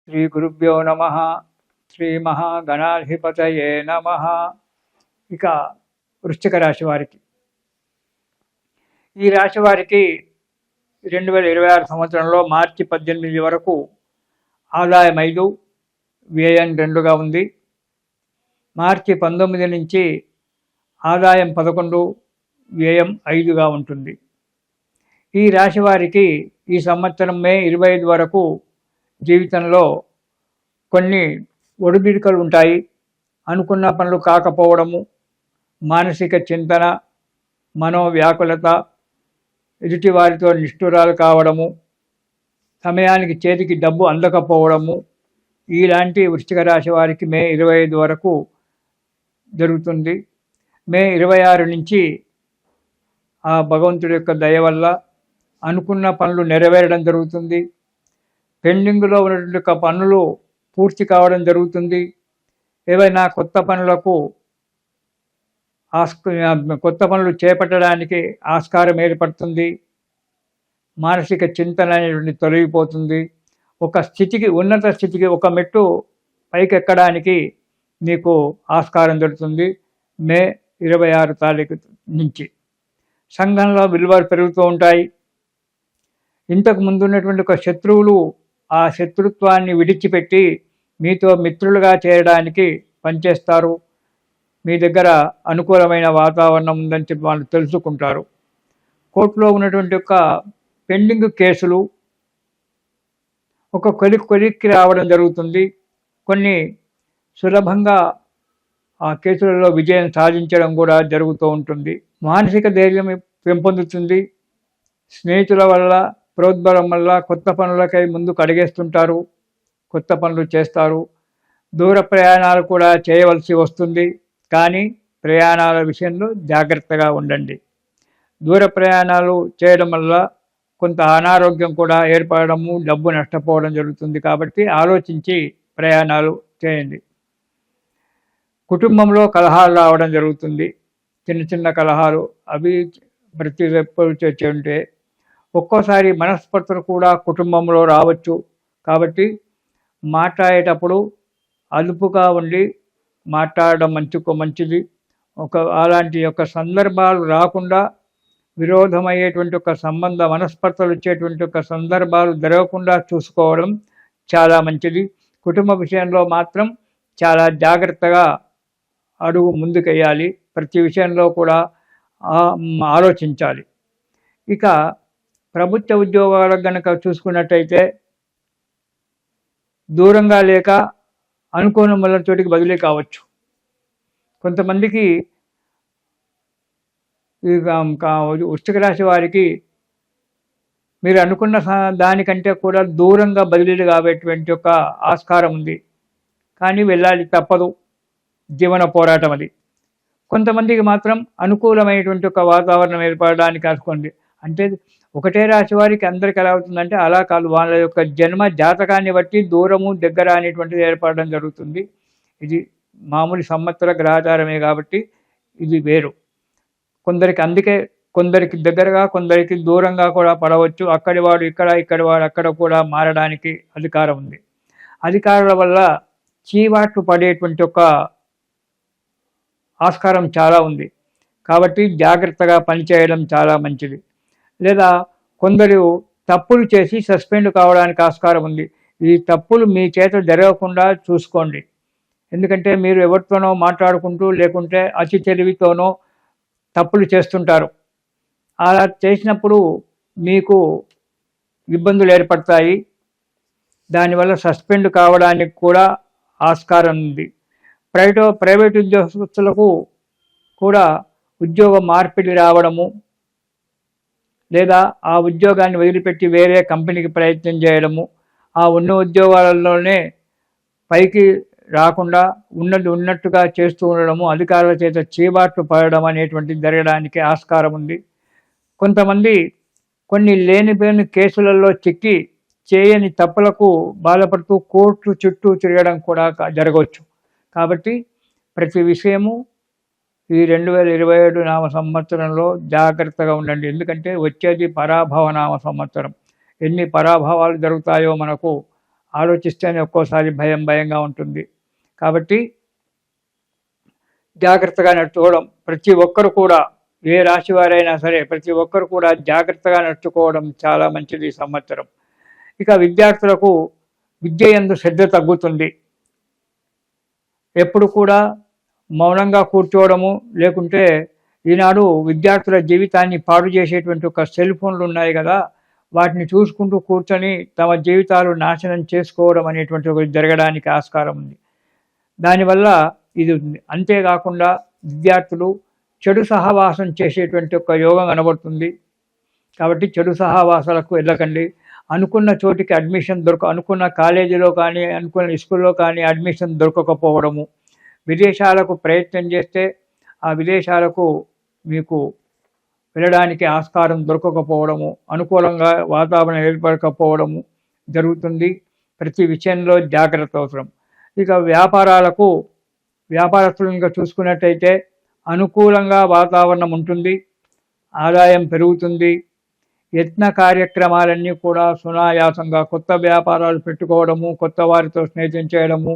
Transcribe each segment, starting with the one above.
శ్రీ గురుభ్యో నమ. శ్రీ మహాగణాధిపతయే నమ. ఇక వృశ్చిక రాశి వారికి, ఈ రాశి వారికి 2026 సంవత్సరంలో మార్చి 18 వరకు ఆదాయం 5, వ్యయం 2గా ఉంది. మార్చి 19 నుంచి ఆదాయం 11, వ్యయం 5గా ఉంటుంది. ఈ రాశి వారికి ఈ సంవత్సరం మే 25 వరకు జీవితంలో కొన్ని ఒడిదుడుకులు ఉంటాయి. అనుకున్న పనులు కాకపోవడము, మానసిక చింతన, మనోవ్యాకులత, ఎదుటి వారితో నిష్ఠురాలు కావడము, సమయానికి చేతికి డబ్బు అందకపోవడము, ఇలాంటి వృశ్చిక రాశి వారికి మే 25 వరకు జరుగుతుంది. మే 26 నుంచి ఆ భగవంతుడి యొక్క దయ వల్ల అనుకున్న పనులు నెరవేరడం జరుగుతుంది. పెండింగ్లో ఉన్నటువంటి పనులు పూర్తి కావడం జరుగుతుంది. ఏవైనా కొత్త పనులు చేపట్టడానికి ఆస్కారం ఏర్పడుతుంది. మానసిక చింతన అనేటువంటి తొలగిపోతుంది. ఒక స్థితికి, ఉన్నత స్థితికి, ఒక మెట్టు పైకెక్కడానికి మీకు ఆస్కారం దొరుకుతుంది మే 26 తారీఖు నుంచి. సంఘంలో విలువలు పెరుగుతూ ఉంటాయి. ఇంతకు ముందు ఉన్నటువంటి ఒక శత్రువులు ఆ శత్రుత్వాన్ని విడిచిపెట్టి మీతో మిత్రులుగా చేరడానికి పనిచేస్తారు. మీ దగ్గర అనుకూలమైన వాతావరణం ఉందని చెప్పి వాళ్ళు తెలుసుకుంటారు. కోర్టులో ఉన్నటువంటి ఒక పెండింగ్ కేసులు ఒక కొలిక్కి రావడం జరుగుతుంది. కొన్ని సులభంగా ఆ కేసులలో విజయం సాధించడం కూడా జరుగుతూ ఉంటుంది. మానసిక ధైర్యం పెంపొందుతుంది. స్నేహితుల వల్ల, ప్రోద్బలం వల్ల కొత్త పనులకై ముందుకు అడిగేస్తుంటారు. కొత్త పనులు చేస్తారు. దూర ప్రయాణాలు కూడా చేయవలసి వస్తుంది. కానీ ప్రయాణాల విషయంలో జాగ్రత్తగా ఉండండి. దూర ప్రయాణాలు చేయడం వల్ల కొంత అనారోగ్యం కూడా ఏర్పడము, డబ్బు నష్టపోవడం జరుగుతుంది. కాబట్టి ఆలోచించి ప్రయాణాలు చేయండి. కుటుంబంలో కలహాలు రావడం జరుగుతుంది. చిన్న చిన్న కలహాలు, అవి ప్రతి ఎప్పుడు చేసి ఉంటే ఒక్కోసారి మనస్పర్ధలు కూడా కుటుంబంలో రావచ్చు. కాబట్టి మాట్లాడేటప్పుడు అదుపుగా ఉండి మాట్లాడడం మంచిది. అలాంటి యొక్క సందర్భాలు రాకుండా, విరోధమయ్యేటువంటి ఒక మనస్పర్ధలు వచ్చేటువంటి ఒక సందర్భాలు జరగకుండా చూసుకోవడం చాలా మంచిది. కుటుంబ విషయంలో మాత్రం చాలా జాగ్రత్తగా అడుగు ముందుకెయ్యాలి. ప్రతి విషయంలో కూడా ఆలోచించాలి. ఇక ప్రభుత్వ ఉద్యోగాలకు కనుక చూసుకున్నట్టయితే దూరంగా లేక అనుకోని చోటికి బదిలీ కావచ్చు. కొంతమందికి వృశ్చిక రాశి వారికి మీరు అనుకున్న దానికంటే కూడా దూరంగా బదిలీలు కాబట్టేటువంటి ఒక ఆస్కారం ఉంది. కానీ వెళ్ళాలి, తప్పదు. జీవన పోరాటం అది. కొంతమందికి మాత్రం అనుకూలమైనటువంటి ఒక వాతావరణం ఏర్పడడానికి ఆస్కారం. అంటే ఒకటే రాశి వారికి అందరికి ఎలా అవుతుందంటే అలా కాదు. వాళ్ళ యొక్క జన్మ జాతకాన్ని బట్టి దూరము, దగ్గర అనేటువంటిది ఏర్పడడం జరుగుతుంది. ఇది మామూలు సంవత్సర గ్రహచారమే కాబట్టి ఇది వేరు. కొందరికి దగ్గరగా, కొందరికి దూరంగా కూడా పడవచ్చు. అక్కడి వాడు ఇక్కడ, ఇక్కడి వాడు అక్కడ కూడా మారడానికి అధికారం ఉంది. అధికారుల వల్ల చీవాట్లు పడేటువంటి ఒక ఆస్కారం చాలా ఉంది. కాబట్టి జాగ్రత్తగా పనిచేయడం చాలా మంచిది. లేదా కొందరు తప్పులు చేసి సస్పెండ్ కావడానికి ఆస్కారం ఉంది. ఈ తప్పులు మీ చేత జరగకుండా చూసుకోండి. ఎందుకంటే మీరు ఎవరితోనో మాట్లాడుకుంటూ, లేకుంటే అతి తెలివితోనో తప్పులు చేస్తుంటారు. అలా చేసినప్పుడు మీకు ఇబ్బందులు ఏర్పడతాయి. దానివల్ల సస్పెండ్ కావడానికి కూడా ఆస్కారం ఉంది. ప్రైవేట్ ఉద్యోగస్తులకు కూడా ఉద్యోగ మార్పిడి రావడము, లేదా ఆ ఉద్యోగాన్ని వదిలిపెట్టి వేరే కంపెనీకి ప్రయత్నం చేయడము, ఆ ఉన్న ఉద్యోగాలలోనే పైకి రాకుండా ఉన్నట్టుగా చేస్తూ ఉండడము, అధికారుల చేత చీబాట్లు పడడం అనేటువంటిది జరగడానికి ఆస్కారం ఉంది. కొంతమంది కొన్ని లేనిపోని కేసులలో చిక్కి చేయని తప్పులకు బాధపడుతూ కోర్టు చుట్టూ తిరగడం కూడా జరగవచ్చు. కాబట్టి ప్రతి విషయము ఈ 2027 నామ సంవత్సరంలో జాగ్రత్తగా ఉండండి. ఎందుకంటే వచ్చేది పరాభవ నామ సంవత్సరం. ఎన్ని పరాభవాలు జరుగుతాయో మనకు ఆలోచిస్తేనే ఒక్కోసారి భయంగా ఉంటుంది. కాబట్టి జాగ్రత్తగా నడుచుకోవడం, ప్రతి ఒక్కరు కూడా ఏ రాశి వారైనా సరే ప్రతి ఒక్కరు కూడా జాగ్రత్తగా నడుచుకోవడం చాలా మంచిది ఈ సంవత్సరం. ఇక విద్యార్థులకు విద్య యందు శ్రద్ధ తగ్గుతుంది. ఎప్పుడు కూడా మౌనంగా కూర్చోవడము, లేకుంటే ఈనాడు విద్యార్థుల జీవితాన్ని పాడు చేసేటువంటి ఒక సెల్ ఫోన్లు ఉన్నాయి కదా, వాటిని చూసుకుంటూ కూర్చొని తమ జీవితాలు నాశనం చేసుకోవడం అనేటువంటి ఒకటి జరగడానికి ఆస్కారం ఉంది. దానివల్ల ఇది ఉంది. అంతేకాకుండా విద్యార్థులు చెడు సహవాసం చేసేటువంటి ఒక యోగం కనబడుతుంది. కాబట్టి చెడు సహవాసాలకు వెళ్ళకండి. అనుకున్న చోటికి అడ్మిషన్ అనుకున్న కాలేజీలో కానీ అనుకున్న స్కూల్లో కానీ అడ్మిషన్ దొరకకపోవడము, విదేశాలకు ప్రయత్నం చేస్తే ఆ విదేశాలకు మీకు వెళ్ళడానికి ఆస్కారం దొరకకపోవడము, అనుకూలంగా వాతావరణం ఏర్పడకపోవడము జరుగుతుంది. ప్రతి విషయంలో జాగ్రత్త అవసరం. ఇక వ్యాపారస్తులను చూసుకున్నట్టయితే అనుకూలంగా వాతావరణం ఉంటుంది, ఆదాయం పెరుగుతుంది. యత్న కార్యక్రమాలన్నీ కూడా సునాయాసంగా కొత్త వ్యాపారాలు పెట్టుకోవడము, కొత్త వారితో స్నేహం చేయడము,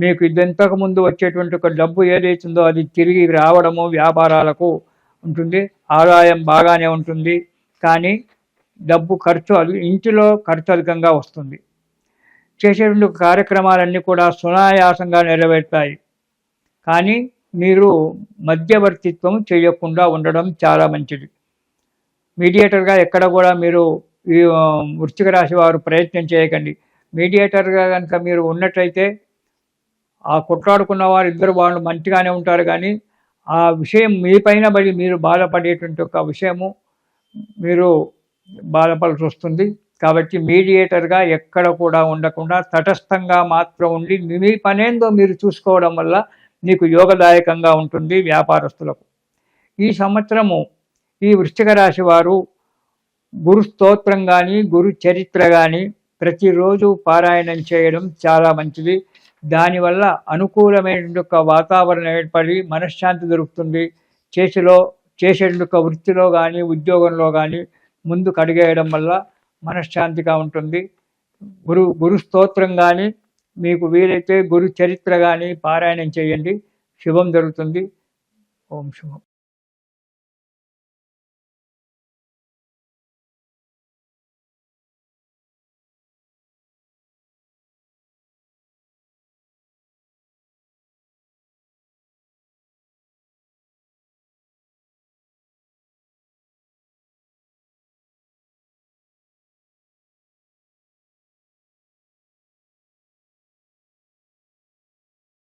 మీకు ఇంతకు ముందు వచ్చేటువంటి ఒక డబ్బు ఏదైతుందో అది తిరిగి రావడము వ్యాపారాలకు ఉంటుంది. ఆదాయం బాగానే ఉంటుంది, కానీ డబ్బు ఇంటిలో ఖర్చు అధికంగా వస్తుంది. చేసేటువంటి కార్యక్రమాలన్నీ కూడా సునాయాసంగా నెరవేరుతాయి, కానీ మీరు మధ్యవర్తిత్వం చేయకుండా ఉండడం చాలా మంచిది. మీడియేటర్గా ఎక్కడ కూడా మీరు ఈ వృశ్చిక రాశి వారు ప్రయత్నం చేయకండి. మీడియేటర్గా కనుక మీరు ఉన్నట్లయితే ఆ కొట్లాడుకున్న వారు ఇద్దరు వాళ్ళు మంచిగానే ఉంటారు, కానీ ఆ విషయం మీ పైన పడి మీరు బాధపడేటువంటి ఒక విషయము మీరు బాధపడాల్సి వస్తుంది. కాబట్టి మీడియేటర్గా ఎక్కడ కూడా ఉండకుండా తటస్థంగా మాత్రం ఉండి మీ పనేందో మీరు చూసుకోవడం వల్ల మీకు యోగదాయకంగా ఉంటుంది వ్యాపారస్తులకు. ఈ సంవత్సరము ఈ వృశ్చిక రాశి వారు గురు స్తోత్రం కానీ గురు చరిత్ర కానీ ప్రతిరోజు పారాయణం చేయడం చాలా మంచిది. దానివల్ల అనుకూలమైనటువంటి ఒక వాతావరణం ఏర్పడి మనశ్శాంతి దొరుకుతుంది. చేసేటువంటి ఒక వృత్తిలో కానీ ఉద్యోగంలో కానీ ముందుకు అడిగేయడం వల్ల మనశ్శాంతిగా ఉంటుంది. గురు స్తోత్రం కానీ మీకు వీలైతే గురు చరిత్ర కానీ పారాయణం చేయండి, శుభం జరుగుతుంది. ఓం శుభం.